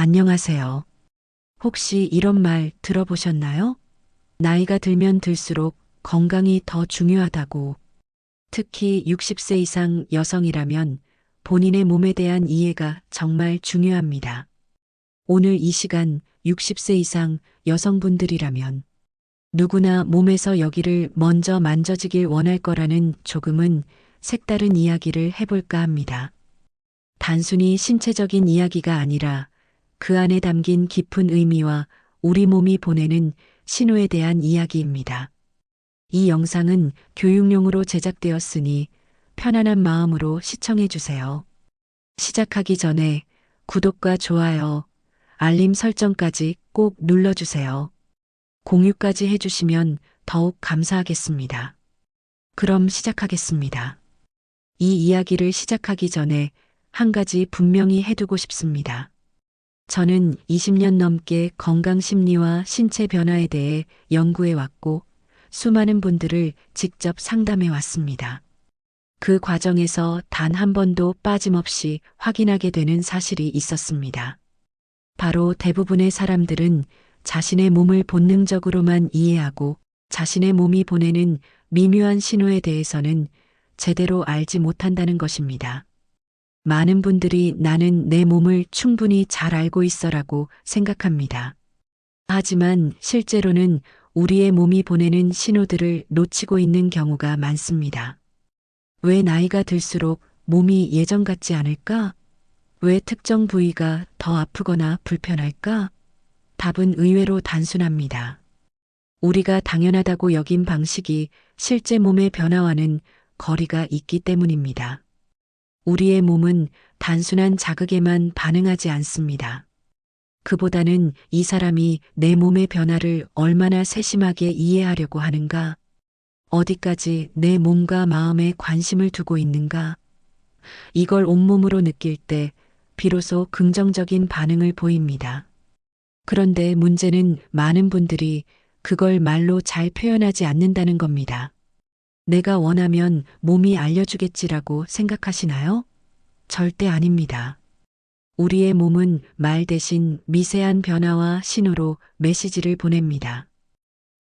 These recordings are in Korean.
안녕하세요. 혹시 이런 말 들어보셨나요? 나이가 들면 들수록 건강이 더 중요하다고. 특히 60세 이상 여성이라면 본인의 몸에 대한 이해가 정말 중요합니다. 오늘 이 시간 60세 이상 여성분들이라면 누구나 몸에서 여기를 먼저 만져지길 원할 거라는 조금은 색다른 이야기를 해볼까 합니다. 단순히 신체적인 이야기가 아니라 그 안에 담긴 깊은 의미와 우리 몸이 보내는 신호에 대한 이야기입니다. 이 영상은 교육용으로 제작되었으니 편안한 마음으로 시청해 주세요. 시작하기 전에 구독과 좋아요, 알림 설정까지 꼭 눌러주세요. 공유까지 해주시면 더욱 감사하겠습니다. 그럼 시작하겠습니다. 이 이야기를 시작하기 전에 한 가지 분명히 해두고 싶습니다. 저는 20년 넘게 건강 심리와 신체 변화에 대해 연구해 왔고 수많은 분들을 직접 상담해 왔습니다. 그 과정에서 단 한 번도 빠짐없이 확인하게 되는 사실이 있었습니다. 바로 대부분의 사람들은 자신의 몸을 본능적으로만 이해하고 자신의 몸이 보내는 미묘한 신호에 대해서는 제대로 알지 못한다는 것입니다. 많은 분들이 나는 내 몸을 충분히 잘 알고 있어라고 생각합니다. 하지만 실제로는 우리의 몸이 보내는 신호들을 놓치고 있는 경우가 많습니다. 왜 나이가 들수록 몸이 예전 같지 않을까? 왜 특정 부위가 더 아프거나 불편할까? 답은 의외로 단순합니다. 우리가 당연하다고 여긴 방식이 실제 몸의 변화와는 거리가 있기 때문입니다. 우리의 몸은 단순한 자극에만 반응하지 않습니다. 그보다는 이 사람이 내 몸의 변화를 얼마나 세심하게 이해하려고 하는가, 어디까지 내 몸과 마음에 관심을 두고 있는가, 이걸 온몸으로 느낄 때 비로소 긍정적인 반응을 보입니다. 그런데 문제는 많은 분들이 그걸 말로 잘 표현하지 않는다는 겁니다. 내가 원하면 몸이 알려주겠지라고 생각하시나요? 절대 아닙니다. 우리의 몸은 말 대신 미세한 변화와 신호로 메시지를 보냅니다.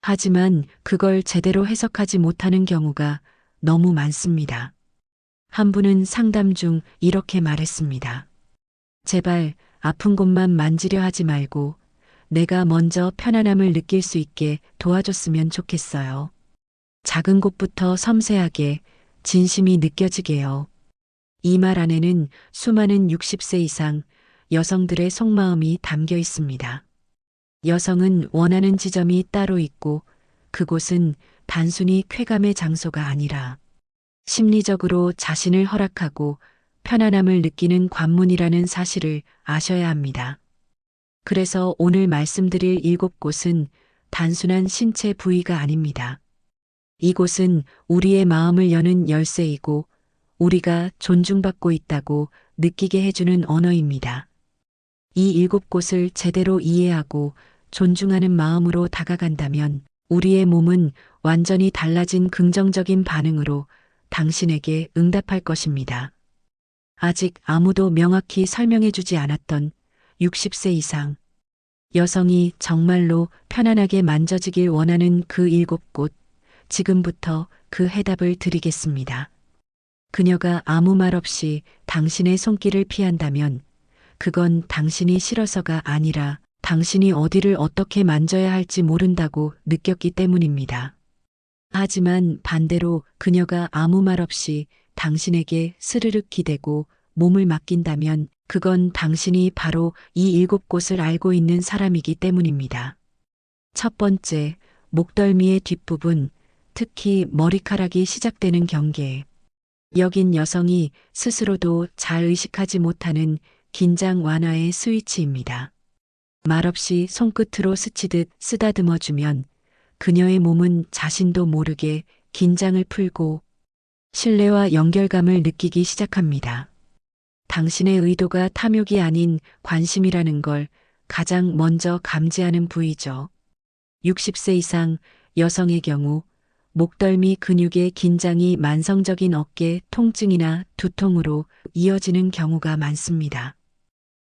하지만 그걸 제대로 해석하지 못하는 경우가 너무 많습니다. 한 분은 상담 중 이렇게 말했습니다. 제발 아픈 곳만 만지려 하지 말고 내가 먼저 편안함을 느낄 수 있게 도와줬으면 좋겠어요. 작은 곳부터 섬세하게 진심이 느껴지게요. 이 말 안에는 수많은 60세 이상 여성들의 속마음이 담겨 있습니다. 여성은 원하는 지점이 따로 있고 그곳은 단순히 쾌감의 장소가 아니라 심리적으로 자신을 허락하고 편안함을 느끼는 관문이라는 사실을 아셔야 합니다. 그래서 오늘 말씀드릴 7곳은 단순한 신체 부위가 아닙니다. 이곳은 우리의 마음을 여는 열쇠이고 우리가 존중받고 있다고 느끼게 해주는 언어입니다. 이 7곳을 제대로 이해하고 존중하는 마음으로 다가간다면 우리의 몸은 완전히 달라진 긍정적인 반응으로 당신에게 응답할 것입니다. 아직 아무도 명확히 설명해주지 않았던 60세 이상 여성이 정말로 편안하게 만져지길 원하는 그 7곳, 지금부터 그 해답을 드리겠습니다. 그녀가 아무 말 없이 당신의 손길을 피한다면 그건 당신이 싫어서가 아니라 당신이 어디를 어떻게 만져야 할지 모른다고 느꼈기 때문입니다. 하지만 반대로 그녀가 아무 말 없이 당신에게 스르륵 기대고 몸을 맡긴다면 그건 당신이 바로 이 7곳을 알고 있는 사람이기 때문입니다. 첫 번째, 목덜미의 뒷부분, 특히 머리카락이 시작되는 경계. 여긴 여성이 스스로도 잘 의식하지 못하는 긴장 완화의 스위치입니다. 말없이 손끝으로 스치듯 쓰다듬어주면 그녀의 몸은 자신도 모르게 긴장을 풀고 신뢰와 연결감을 느끼기 시작합니다. 당신의 의도가 탐욕이 아닌 관심이라는 걸 가장 먼저 감지하는 부위죠. 60세 이상 여성의 경우 목덜미 근육의 긴장이 만성적인 어깨 통증이나 두통으로 이어지는 경우가 많습니다.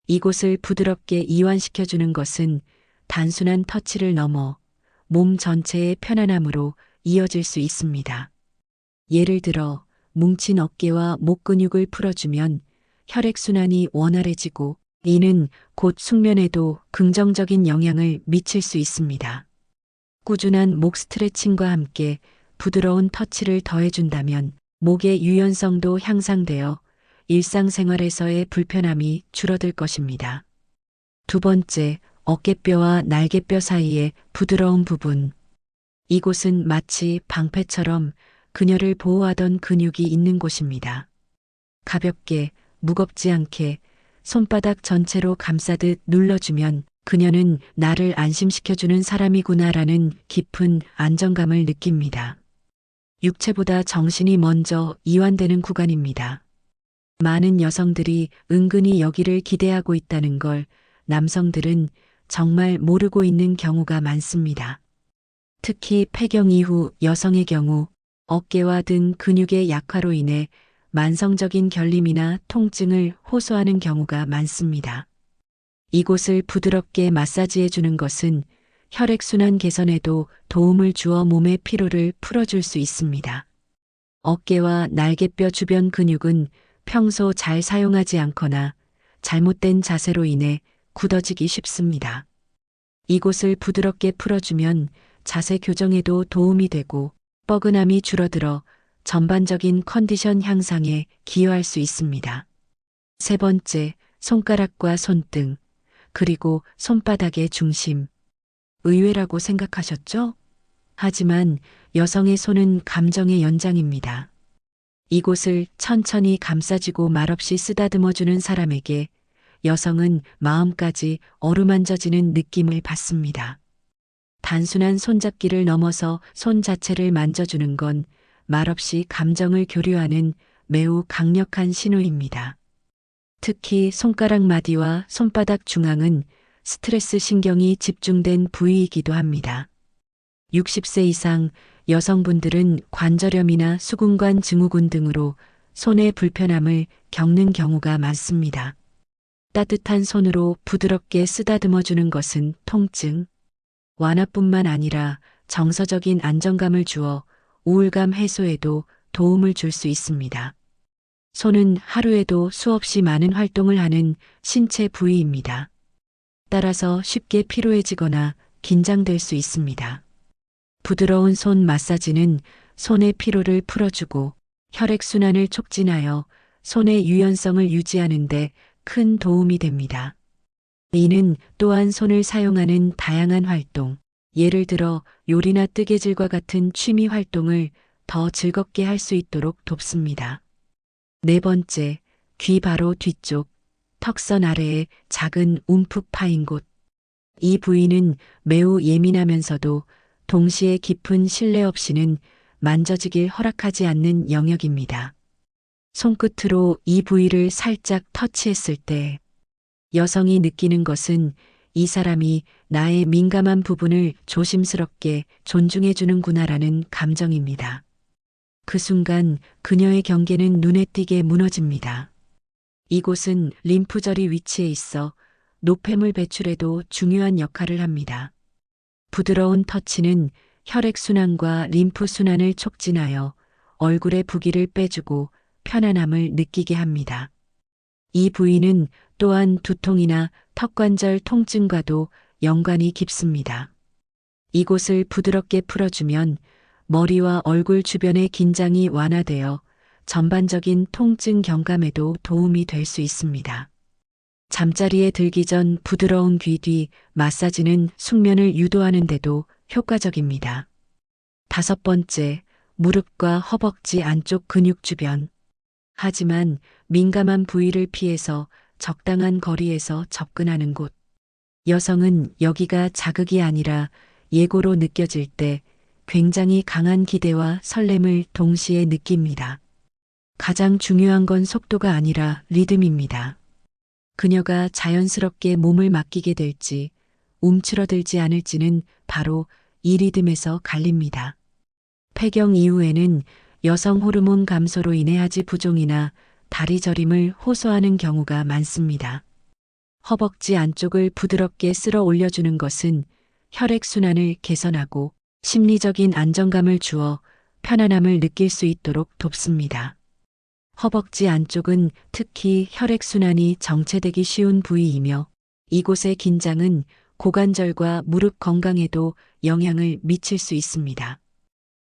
이곳을 부드럽게 이완시켜주는 것은 단순한 터치를 넘어 몸 전체의 편안함으로 이어질 수 있습니다. 예를 들어 뭉친 어깨와 목 근육을 풀어주면 혈액순환이 원활해지고 이는 곧 숙면에도 긍정적인 영향을 미칠 수 있습니다. 꾸준한 목 스트레칭과 함께 부드러운 터치를 더해준다면 목의 유연성도 향상되어 일상생활에서의 불편함이 줄어들 것입니다. 두 번째, 어깨뼈와 날개뼈 사이의 부드러운 부분. 이곳은 마치 방패처럼 그녀를 보호하던 근육이 있는 곳입니다. 가볍게, 무겁지 않게 손바닥 전체로 감싸듯 눌러주면 그녀는 나를 안심시켜주는 사람이구나라는 깊은 안정감을 느낍니다. 육체보다 정신이 먼저 이완되는 구간입니다. 많은 여성들이 은근히 여기를 기대하고 있다는 걸 남성들은 정말 모르고 있는 경우가 많습니다. 특히 폐경 이후 여성의 경우 어깨와 등 근육의 약화로 인해 만성적인 결림이나 통증을 호소하는 경우가 많습니다. 이곳을 부드럽게 마사지해 주는 것은 혈액순환 개선에도 도움을 주어 몸의 피로를 풀어줄 수 있습니다. 어깨와 날개뼈 주변 근육은 평소 잘 사용하지 않거나 잘못된 자세로 인해 굳어지기 쉽습니다. 이곳을 부드럽게 풀어주면 자세 교정에도 도움이 되고 뻐근함이 줄어들어 전반적인 컨디션 향상에 기여할 수 있습니다. 세 번째, 손가락과 손등, 그리고 손바닥의 중심. 의외라고 생각하셨죠? 하지만 여성의 손은 감정의 연장입니다. 이곳을 천천히 감싸주고 말없이 쓰다듬어주는 사람에게 여성은 마음까지 어루만져지는 느낌을 받습니다. 단순한 손잡기를 넘어서 손 자체를 만져주는 건 말없이 감정을 교류하는 매우 강력한 신호입니다. 특히 손가락 마디와 손바닥 중앙은 스트레스 신경이 집중된 부위이기도 합니다. 60세 이상 여성분들은 관절염이나 수근관 증후군 등으로 손의 불편함을 겪는 경우가 많습니다. 따뜻한 손으로 부드럽게 쓰다듬어주는 것은 통증 완화뿐만 아니라 정서적인 안정감을 주어 우울감 해소에도 도움을 줄 수 있습니다. 손은 하루에도 수없이 많은 활동을 하는 신체 부위입니다. 따라서 쉽게 피로해지거나 긴장될 수 있습니다. 부드러운 손 마사지는 손의 피로를 풀어주고 혈액순환을 촉진하여 손의 유연성을 유지하는 데 큰 도움이 됩니다. 이는 또한 손을 사용하는 다양한 활동, 예를 들어 요리나 뜨개질과 같은 취미 활동을 더 즐겁게 할 수 있도록 돕습니다. 네 번째, 귀 바로 뒤쪽, 턱선 아래에 작은 움푹 파인 곳. 이 부위는 매우 예민하면서도 동시에 깊은 신뢰 없이는 만져지길 허락하지 않는 영역입니다. 손끝으로 이 부위를 살짝 터치했을 때 여성이 느끼는 것은 이 사람이 나의 민감한 부분을 조심스럽게 존중해 주는구나라는 감정입니다. 그 순간 그녀의 경계는 눈에 띄게 무너집니다. 이곳은 림프절이 위치해 있어 노폐물 배출에도 중요한 역할을 합니다. 부드러운 터치는 혈액순환과 림프순환을 촉진하여 얼굴의 부기를 빼주고 편안함을 느끼게 합니다. 이 부위는 또한 두통이나 턱관절 통증과도 연관이 깊습니다. 이곳을 부드럽게 풀어주면 머리와 얼굴 주변의 긴장이 완화되어 전반적인 통증 경감에도 도움이 될 수 있습니다. 잠자리에 들기 전 부드러운 귀 뒤 마사지는 숙면을 유도하는 데도 효과적입니다. 다섯 번째, 무릎과 허벅지 안쪽 근육 주변. 하지만 민감한 부위를 피해서 적당한 거리에서 접근하는 곳. 여성은 여기가 자극이 아니라 예고로 느껴질 때 굉장히 강한 기대와 설렘을 동시에 느낍니다. 가장 중요한 건 속도가 아니라 리듬입니다. 그녀가 자연스럽게 몸을 맡기게 될지 움츠러들지 않을지는 바로 이 리듬에서 갈립니다. 폐경 이후에는 여성 호르몬 감소로 인해 하지 부종이나 다리 저림을 호소하는 경우가 많습니다. 허벅지 안쪽을 부드럽게 쓸어 올려주는 것은 혈액순환을 개선하고 심리적인 안정감을 주어 편안함을 느낄 수 있도록 돕습니다. 허벅지 안쪽은 특히 혈액순환이 정체되기 쉬운 부위이며 이곳의 긴장은 고관절과 무릎 건강에도 영향을 미칠 수 있습니다.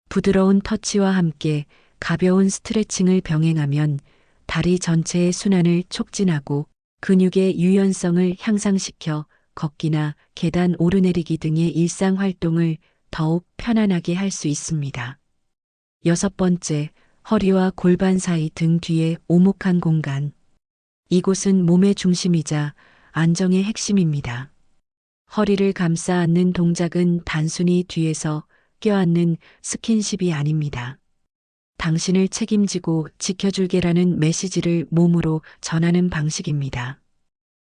부드러운 터치와 함께 가벼운 스트레칭을 병행하면 다리 전체의 순환을 촉진하고 근육의 유연성을 향상시켜 걷기나 계단 오르내리기 등의 일상 활동을 더욱 편안하게 할 수 있습니다. 6번째, 허리와 골반 사이 등 뒤의 오목한 공간. 이곳은 몸의 중심이자 안정의 핵심입니다. 허리를 감싸 안는 동작은 단순히 뒤에서 껴안는 스킨십이 아닙니다. 당신을 책임지고 지켜줄게라는 메시지를 몸으로 전하는 방식입니다.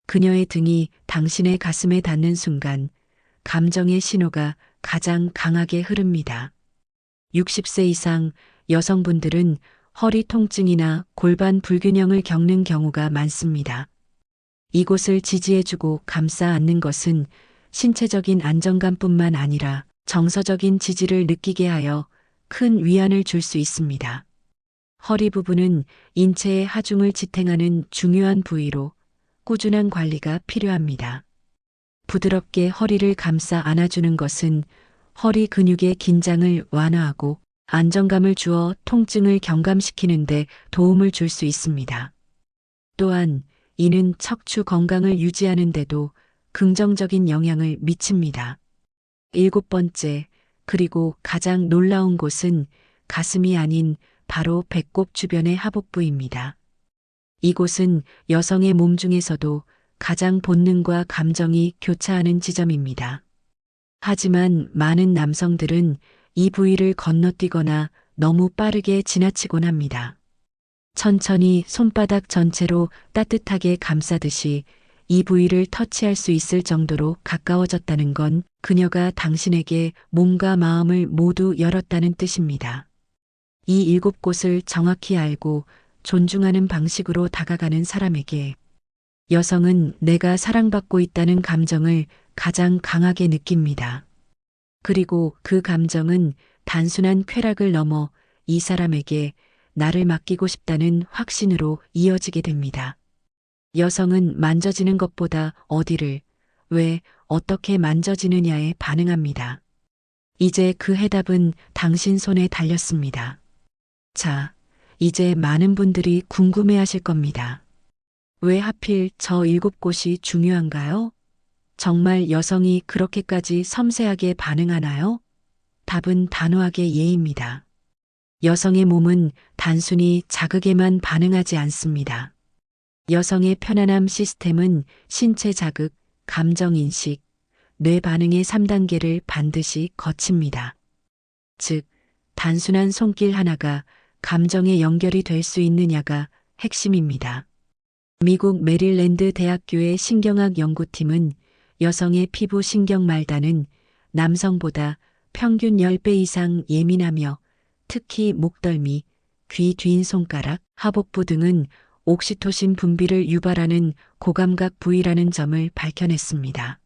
그녀의 등이 당신의 가슴에 닿는 순간 감정의 신호가 가장 강하게 흐릅니다. 60세 이상 여성분들은 허리 통증이나 골반 불균형을 겪는 경우가 많습니다. 이곳을 지지해주고 감싸 안는 것은 신체적인 안정감뿐만 아니라 정서적인 지지를 느끼게 하여 큰 위안을 줄 수 있습니다. 허리 부분은 인체의 하중을 지탱하는 중요한 부위로 꾸준한 관리가 필요합니다. 부드럽게 허리를 감싸 안아주는 것은 허리 근육의 긴장을 완화하고 안정감을 주어 통증을 경감시키는 데 도움을 줄 수 있습니다. 또한 이는 척추 건강을 유지하는 데도 긍정적인 영향을 미칩니다. 7번째, 그리고 가장 놀라운 곳은 가슴이 아닌 바로 배꼽 주변의 하복부입니다. 이곳은 여성의 몸 중에서도 가장 본능과 감정이 교차하는 지점입니다. 하지만 많은 남성들은 이 부위를 건너뛰거나 너무 빠르게 지나치곤 합니다. 천천히 손바닥 전체로 따뜻하게 감싸듯이 이 부위를 터치할 수 있을 정도로 가까워졌다는 건 그녀가 당신에게 몸과 마음을 모두 열었다는 뜻입니다. 이 7곳을 정확히 알고 존중하는 방식으로 다가가는 사람에게 여성은 내가 사랑받고 있다는 감정을 가장 강하게 느낍니다. 그리고 그 감정은 단순한 쾌락을 넘어 이 사람에게 나를 맡기고 싶다는 확신으로 이어지게 됩니다. 여성은 만져지는 것보다 어디를, 왜, 어떻게 만져지느냐에 반응합니다. 이제 그 해답은 당신 손에 달렸습니다. 자, 이제 많은 분들이 궁금해하실 겁니다. 왜 하필 저 7곳이 중요한가요? 정말 여성이 그렇게까지 섬세하게 반응하나요? 답은 단호하게 예입니다. 여성의 몸은 단순히 자극에만 반응하지 않습니다. 여성의 편안함 시스템은 신체 자극, 감정 인식, 뇌 반응의 3단계를 반드시 거칩니다. 즉, 단순한 손길 하나가 감정에 연결이 될 수 있느냐가 핵심입니다. 미국 메릴랜드 대학교의 신경학 연구팀은 여성의 피부 신경 말단은 남성보다 평균 10배 이상 예민하며 특히 목덜미, 귀 뒤인 손가락, 하복부 등은 옥시토신 분비를 유발하는 고감각 부위라는 점을 밝혀냈습니다.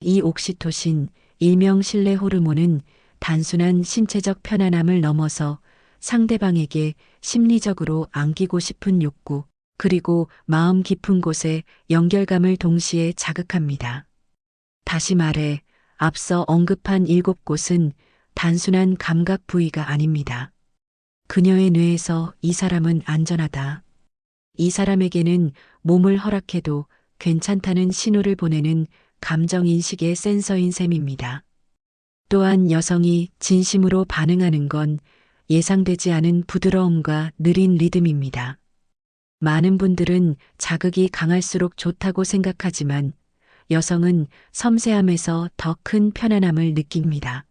이 옥시토신, 일명 신뢰 호르몬은 단순한 신체적 편안함을 넘어서 상대방에게 심리적으로 안기고 싶은 욕구, 그리고 마음 깊은 곳에 연결감을 동시에 자극합니다. 다시 말해, 앞서 언급한 7곳은 단순한 감각 부위가 아닙니다. 그녀의 뇌에서 이 사람은 안전하다. 이 사람에게는 몸을 허락해도 괜찮다는 신호를 보내는 감정인식의 센서인 셈입니다. 또한 여성이 진심으로 반응하는 건 예상되지 않은 부드러움과 느린 리듬입니다. 많은 분들은 자극이 강할수록 좋다고 생각하지만 여성은 섬세함에서 더 큰 편안함을 느낍니다.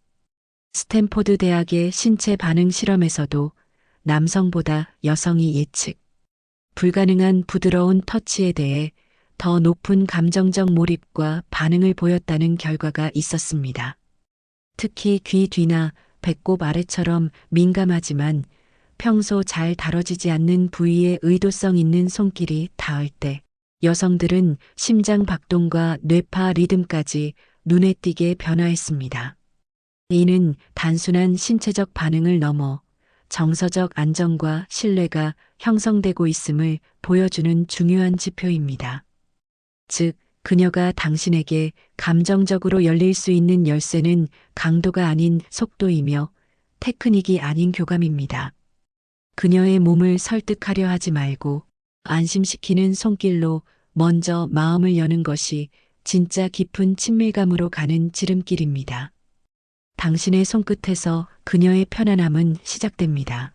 스탠포드 대학의 신체 반응 실험에서도 남성보다 여성이 예측 불가능한 부드러운 터치에 대해 더 높은 감정적 몰입과 반응을 보였다는 결과가 있었습니다. 특히 귀 뒤나 배꼽 아래처럼 민감하지만 평소 잘 다뤄지지 않는 부위에 의도성 있는 손길이 닿을 때 여성들은 심장 박동과 뇌파 리듬까지 눈에 띄게 변화했습니다. 이는 단순한 신체적 반응을 넘어 정서적 안정과 신뢰가 형성되고 있음을 보여주는 중요한 지표입니다. 즉, 그녀가 당신에게 감정적으로 열릴 수 있는 열쇠는 강도가 아닌 속도이며 테크닉이 아닌 교감입니다. 그녀의 몸을 설득하려 하지 말고 안심시키는 손길로 먼저 마음을 여는 것이 진짜 깊은 친밀감으로 가는 지름길입니다. 당신의 손끝에서 그녀의 편안함은 시작됩니다.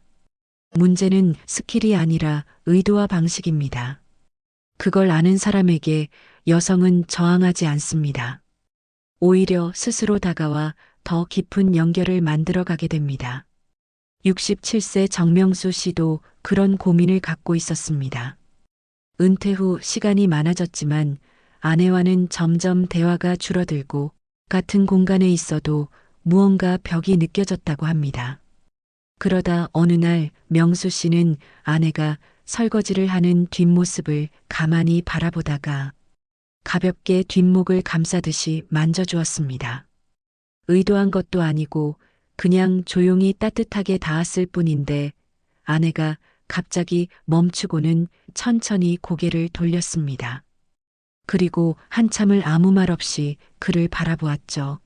문제는 스킬이 아니라 의도와 방식입니다. 그걸 아는 사람에게 여성은 저항하지 않습니다. 오히려 스스로 다가와 더 깊은 연결을 만들어 가게 됩니다. 67세 정명수 씨도 그런 고민을 갖고 있었습니다. 은퇴 후 시간이 많아졌지만 아내와는 점점 대화가 줄어들고 같은 공간에 있어도 무언가 벽이 느껴졌다고 합니다. 그러다 어느 날 명수 씨는 아내가 설거지를 하는 뒷모습을 가만히 바라보다가 가볍게 뒷목을 감싸듯이 만져주었습니다. 의도한 것도 아니고 그냥 조용히 따뜻하게 닿았을 뿐인데 아내가 갑자기 멈추고는 천천히 고개를 돌렸습니다. 그리고 한참을 아무 말 없이 그를 바라보았죠.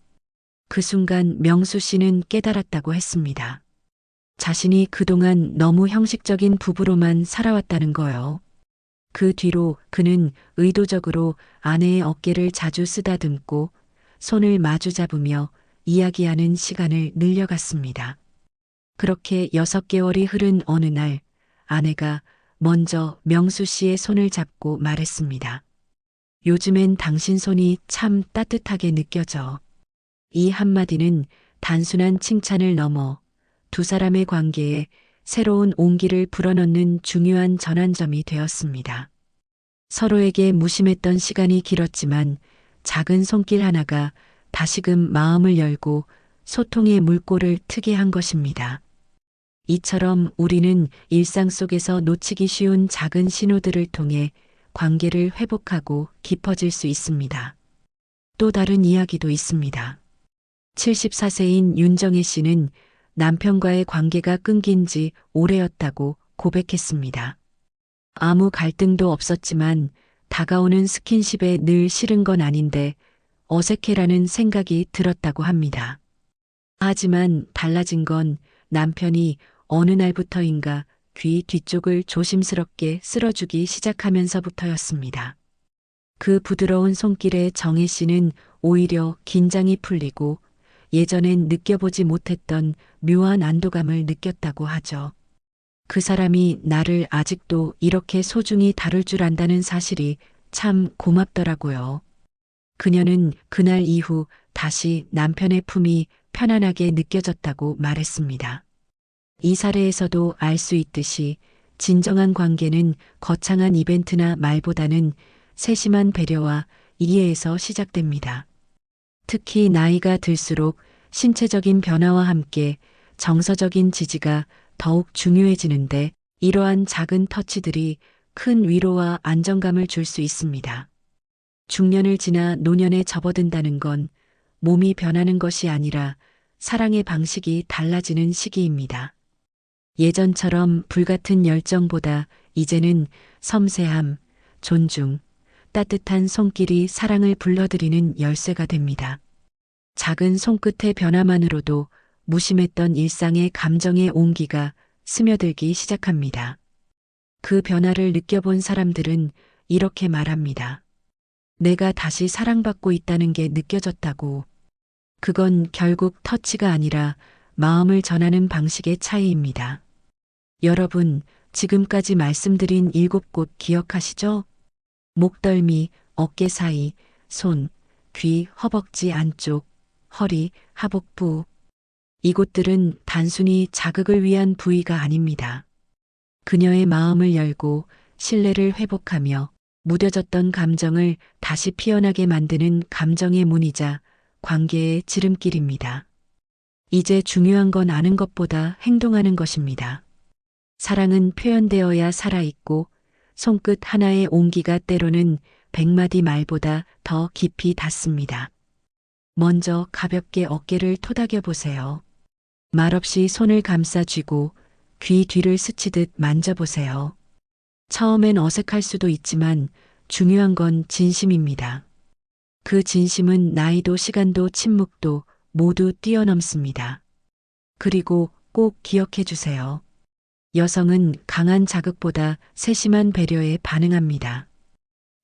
그 순간 명수 씨는 깨달았다고 했습니다. 자신이 그동안 너무 형식적인 부부로만 살아왔다는 거요. 그 뒤로 그는 의도적으로 아내의 어깨를 자주 쓰다듬고 손을 마주 잡으며 이야기하는 시간을 늘려갔습니다. 그렇게 6개월이 흐른 어느 날 아내가 먼저 명수 씨의 손을 잡고 말했습니다. 요즘엔 당신 손이 참 따뜻하게 느껴져. 이 한마디는 단순한 칭찬을 넘어 두 사람의 관계에 새로운 온기를 불어넣는 중요한 전환점이 되었습니다. 서로에게 무심했던 시간이 길었지만 작은 손길 하나가 다시금 마음을 열고 소통의 물꼬를 트게 한 것입니다. 이처럼 우리는 일상 속에서 놓치기 쉬운 작은 신호들을 통해 관계를 회복하고 깊어질 수 있습니다. 또 다른 이야기도 있습니다. 74세인 윤정혜 씨는 남편과의 관계가 끊긴 지 오래였다고 고백했습니다. 아무 갈등도 없었지만 다가오는 스킨십에 늘 싫은 건 아닌데 어색해라는 생각이 들었다고 합니다. 하지만 달라진 건 남편이 어느 날부터인가 귀 뒤쪽을 조심스럽게 쓸어주기 시작하면서부터였습니다. 그 부드러운 손길에 정혜 씨는 오히려 긴장이 풀리고 예전엔 느껴보지 못했던 묘한 안도감을 느꼈다고 하죠. 그 사람이 나를 아직도 이렇게 소중히 다룰 줄 안다는 사실이 참 고맙더라고요. 그녀는 그날 이후 다시 남편의 품이 편안하게 느껴졌다고 말했습니다. 이 사례에서도 알 수 있듯이 진정한 관계는 거창한 이벤트나 말보다는 세심한 배려와 이해에서 시작됩니다. 특히 나이가 들수록 신체적인 변화와 함께 정서적인 지지가 더욱 중요해지는데 이러한 작은 터치들이 큰 위로와 안정감을 줄 수 있습니다. 중년을 지나 노년에 접어든다는 건 몸이 변하는 것이 아니라 사랑의 방식이 달라지는 시기입니다. 예전처럼 불같은 열정보다 이제는 섬세함, 존중, 따뜻한 손길이 사랑을 불러들이는 열쇠가 됩니다. 작은 손끝의 변화만으로도 무심했던 일상의 감정의 온기가 스며들기 시작합니다. 그 변화를 느껴본 사람들은 이렇게 말합니다. 내가 다시 사랑받고 있다는 게 느껴졌다고. 그건 결국 터치가 아니라 마음을 전하는 방식의 차이입니다. 여러분, 지금까지 말씀드린 7곳 기억하시죠? 목덜미, 어깨 사이, 손, 귀, 허벅지 안쪽, 허리, 하복부. 이곳들은 단순히 자극을 위한 부위가 아닙니다. 그녀의 마음을 열고 신뢰를 회복하며 무뎌졌던 감정을 다시 피어나게 만드는 감정의 문이자 관계의 지름길입니다. 이제 중요한 건 아는 것보다 행동하는 것입니다. 사랑은 표현되어야 살아있고 손끝 하나의 온기가 때로는 100마디 말보다 더 깊이 닿습니다. 먼저 가볍게 어깨를 토닥여 보세요. 말없이 손을 감싸 쥐고 귀 뒤를 스치듯 만져보세요. 처음엔 어색할 수도 있지만 중요한 건 진심입니다. 그 진심은 나이도 시간도 침묵도 모두 뛰어넘습니다. 그리고 꼭 기억해 주세요. 여성은 강한 자극보다 세심한 배려에 반응합니다.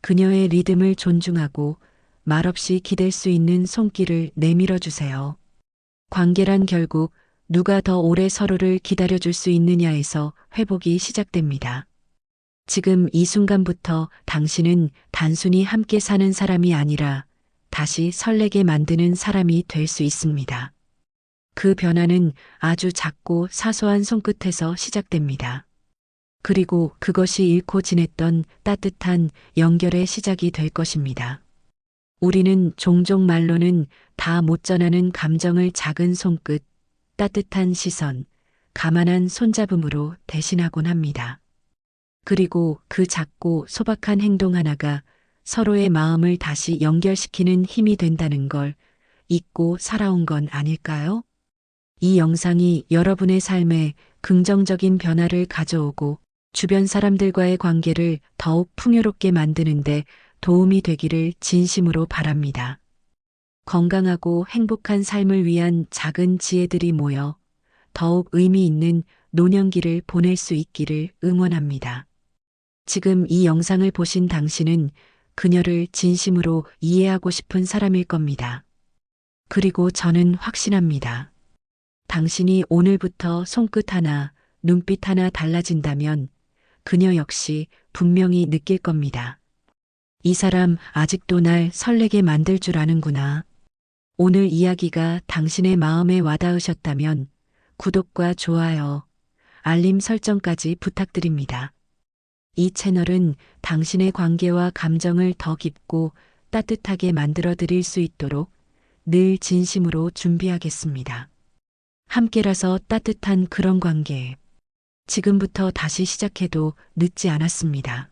그녀의 리듬을 존중하고 말없이 기댈 수 있는 손길을 내밀어 주세요. 관계란 결국 누가 더 오래 서로를 기다려줄 수 있느냐에서 회복이 시작됩니다. 지금 이 순간부터 당신은 단순히 함께 사는 사람이 아니라 다시 설레게 만드는 사람이 될 수 있습니다. 그 변화는 아주 작고 사소한 손끝에서 시작됩니다. 그리고 그것이 잃고 지냈던 따뜻한 연결의 시작이 될 것입니다. 우리는 종종 말로는 다 못 전하는 감정을 작은 손끝, 따뜻한 시선, 가만한 손잡음으로 대신하곤 합니다. 그리고 그 작고 소박한 행동 하나가 서로의 마음을 다시 연결시키는 힘이 된다는 걸 잊고 살아온 건 아닐까요? 이 영상이 여러분의 삶에 긍정적인 변화를 가져오고 주변 사람들과의 관계를 더욱 풍요롭게 만드는데 도움이 되기를 진심으로 바랍니다. 건강하고 행복한 삶을 위한 작은 지혜들이 모여 더욱 의미 있는 노년기를 보낼 수 있기를 응원합니다. 지금 이 영상을 보신 당신은 그녀를 진심으로 이해하고 싶은 사람일 겁니다. 그리고 저는 확신합니다. 당신이 오늘부터 손끝 하나, 눈빛 하나 달라진다면 그녀 역시 분명히 느낄 겁니다. 이 사람 아직도 날 설레게 만들 줄 아는구나. 오늘 이야기가 당신의 마음에 와닿으셨다면 구독과 좋아요, 알림 설정까지 부탁드립니다. 이 채널은 당신의 관계와 감정을 더 깊고 따뜻하게 만들어 드릴 수 있도록 늘 진심으로 준비하겠습니다. 함께라서 따뜻한 그런 관계. 지금부터 다시 시작해도 늦지 않았습니다.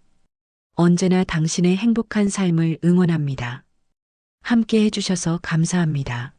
언제나 당신의 행복한 삶을 응원합니다. 함께 해주셔서 감사합니다.